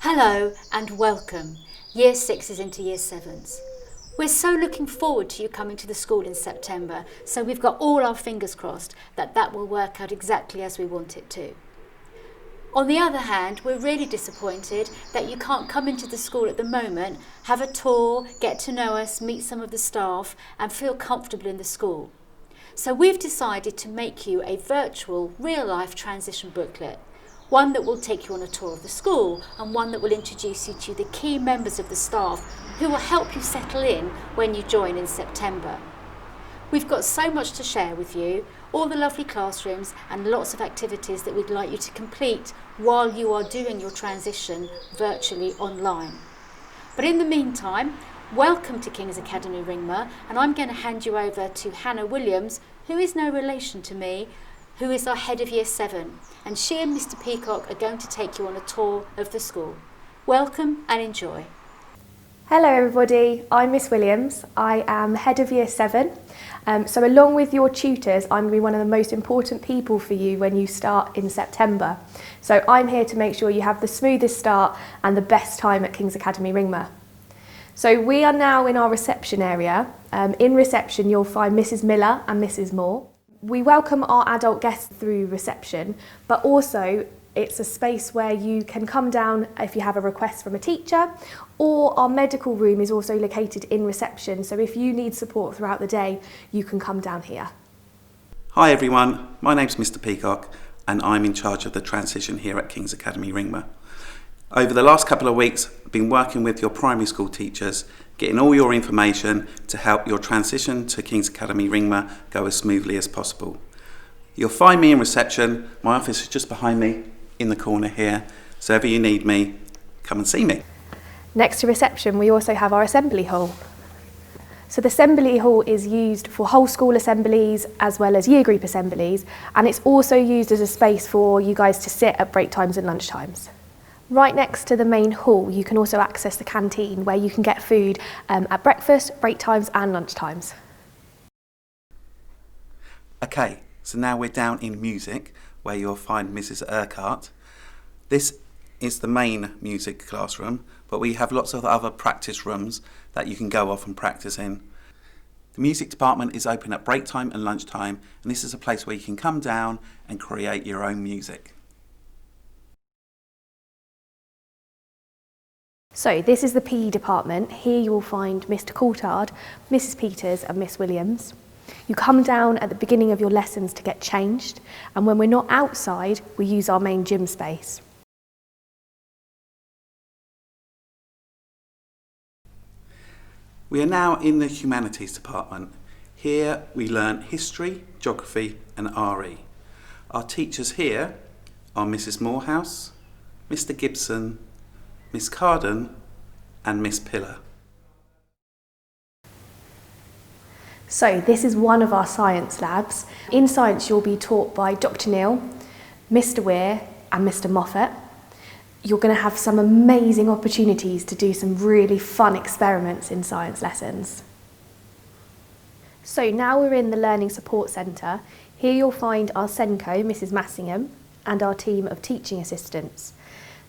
Hello and welcome, Year 6s into Year 7s. We're so looking forward to you coming to the school in September, so we've got all our fingers crossed that that will work out exactly as we want it to. On the other hand, we're really disappointed that you can't come into the school at the moment, have a tour, get to know us, meet some of the staff and feel comfortable in the school. So we've decided to make you a virtual, real-life transition booklet. One that will take you on a tour of the school and one that will introduce you to the key members of the staff who will help you settle in when you join in September. We've got so much to share with you, all the lovely classrooms and lots of activities that we'd like you to complete while you are doing your transition virtually online. But in the meantime, welcome to King's Academy Ringmer, and I'm going to hand you over to Hannah Williams, who is no relation to me, who is our head of Year 7, and she and Mr. Peacock are going to take you on a tour of the school. Welcome and enjoy. Hello everybody, I'm Miss Williams. I am head of Year 7. So along with your tutors, I'm going to be one of the most important people for you when you start in September. So I'm here to make sure you have the smoothest start and the best time at King's Academy Ringmer. So we are now in our reception area. In reception you'll find Mrs. Miller and Mrs. Moore. We welcome our adult guests through reception, but also it's a space where you can come down if you have a request from a teacher, or our medical room is also located in reception, so if you need support throughout the day, you can come down here. Hi everyone, my name's Mr. Peacock and I'm in charge of the transition here at King's Academy Ringmer. Over the last couple of weeks, I've been working with your primary school teachers, getting all your information to help your transition to King's Academy Ringmer go as smoothly as possible. You'll find me in reception. My office is just behind me in the corner here, so if you need me, come and see me. Next to reception, we also have our assembly hall. So the assembly hall is used for whole school assemblies as well as year group assemblies, and it's also used as a space for you guys to sit at break times and lunch times. Right next to the main hall, you can also access the canteen where you can get food at breakfast, break times and lunch times. Okay, so now we're down in music where you'll find Mrs. Urquhart. This is the main music classroom, but we have lots of other practice rooms that you can go off and practice in. The music department is open at break time and lunchtime, and this is a place where you can come down and create your own music. So this is the PE department. Here you will find Mr. Coulthard, Mrs. Peters and Miss Williams. You come down at the beginning of your lessons to get changed, and when we're not outside, we use our main gym space. We are now in the humanities department. Here we learn history, geography and RE. Our teachers here are Mrs. Morehouse, Mr. Gibson, Miss Carden and Miss Pillar. So this is one of our science labs. In science you'll be taught by Dr. Neil, Mr. Weir and Mr. Moffat. You're going to have some amazing opportunities to do some really fun experiments in science lessons. So now we're in the Learning Support Centre. Here you'll find our SENCO, Mrs. Massingham, and our team of teaching assistants.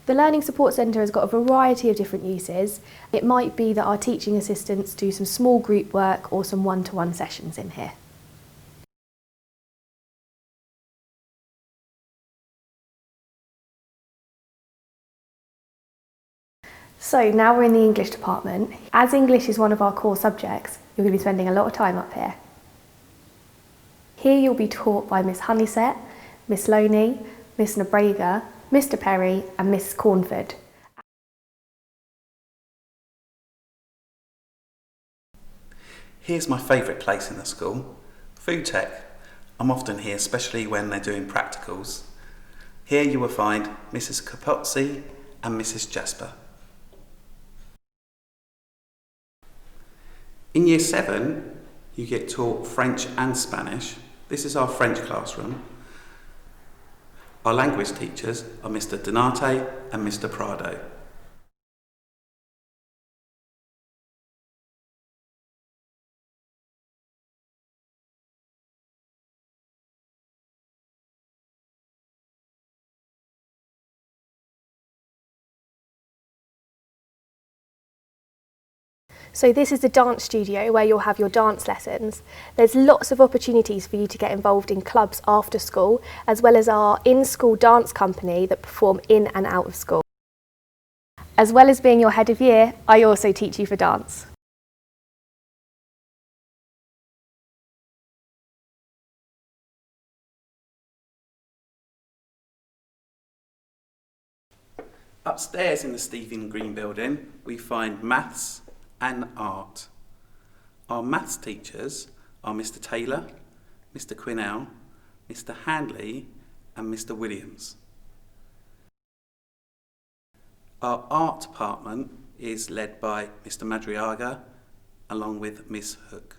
The Learning Support Centre has got a variety of different uses. It might be that our teaching assistants do some small group work or some one-to-one sessions in here. So now we're in the English department. As English is one of our core subjects, you're going to be spending a lot of time up here. Here you'll be taught by Miss Honeysett, Miss Loney, Miss Madriaga, Mr. Perry and Miss Cornford. Here's my favourite place in the school, food tech. I'm often here, especially when they're doing practicals. Here you will find Mrs. Capozzi and Mrs. Jasper. In Year 7, you get taught French and Spanish. This is our French classroom. Our language teachers are Mr. Donate and Mr. Prado. So this is the dance studio where you'll have your dance lessons. There's lots of opportunities for you to get involved in clubs after school, as well as our in-school dance company that perform in and out of school. As well as being your head of year, I also teach you for dance. Upstairs in the Stephen Green building, we find maths and art. Our maths teachers are Mr. Taylor, Mr. Quinnell, Mr. Handley and Mr. Williams. Our art department is led by Mr. Madriaga along with Miss Hook.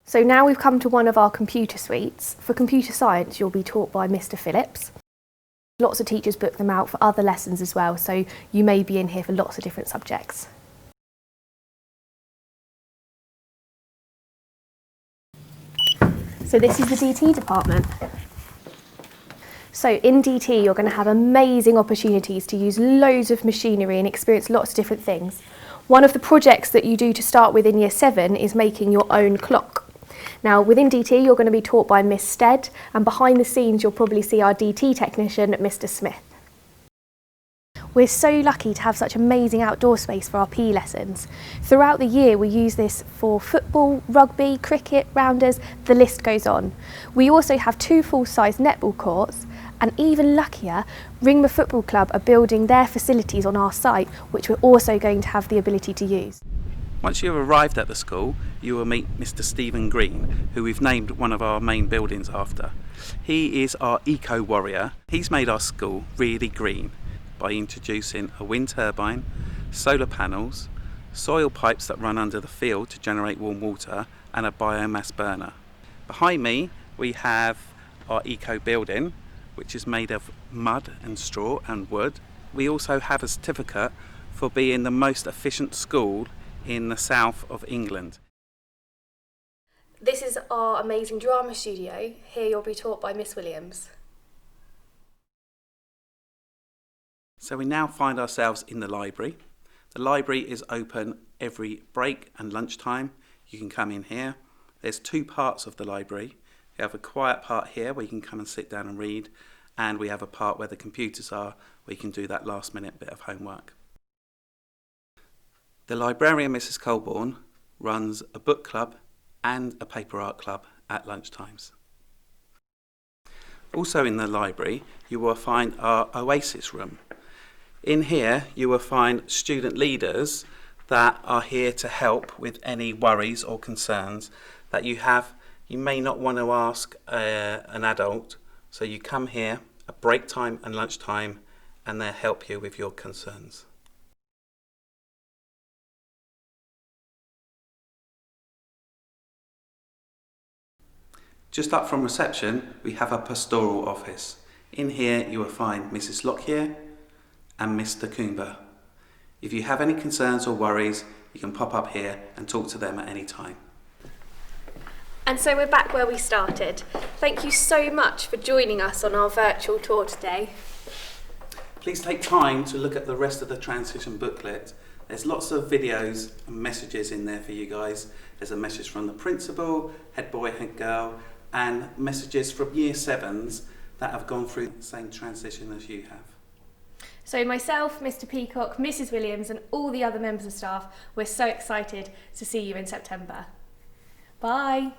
So now we've come to one of our computer suites. For computer science, you'll be taught by Mr. Phillips. Lots of teachers book them out for other lessons as well, so you may be in here for lots of different subjects. So this is the DT department. So in DT, you're going to have amazing opportunities to use loads of machinery and experience lots of different things. One of the projects that you do to start with in Year 7 is making your own clock. Now within DT, you're going to be taught by Miss Stead, and behind the scenes, you'll probably see our DT technician, Mr. Smith. We're so lucky to have such amazing outdoor space for our PE lessons. Throughout the year, we use this for football, rugby, cricket, rounders, the list goes on. We also have 2 full-size netball courts, and even luckier, Ringmer Football Club are building their facilities on our site, which we're also going to have the ability to use. Once you have arrived at the school, you will meet Mr. Stephen Green, who we've named one of our main buildings after. He is our eco-warrior. He's made our school really green by introducing a wind turbine, solar panels, soil pipes that run under the field to generate warm water, and a biomass burner. Behind me we have our eco building, which is made of mud and straw and wood. We also have a certificate for being the most efficient school in the south of England. This is our amazing drama studio. Here you'll be taught by Miss Williams. So we now find ourselves in the library. The library is open every break and lunchtime. You can come in here. There's 2 parts of the library. We have a quiet part here where you can come and sit down and read, and we have a part where the computers are where you can do that last minute bit of homework. The librarian, Mrs. Colborne, runs a book club and a paper art club at lunchtimes. Also in the library you will find our Oasis room. In here you will find student leaders that are here to help with any worries or concerns that you have. You may not want to ask an adult, so you come here at break time and lunchtime and they'll help you with your concerns. Just up from reception we have a pastoral office. In here you will find Mrs. Lockyer and Mr. Coomber. If you have any concerns or worries, you can pop up here and talk to them at any time. And so we're back where we started. Thank you so much for joining us on our virtual tour today. Please take time to look at the rest of the transition booklet. There's lots of videos and messages in there for you guys. There's a message from the principal, head boy, head girl, and messages from Year 7s that have gone through the same transition as you have. So myself, Mr. Peacock, Mrs. Williams and all the other members of staff, we're so excited to see you in September. Bye.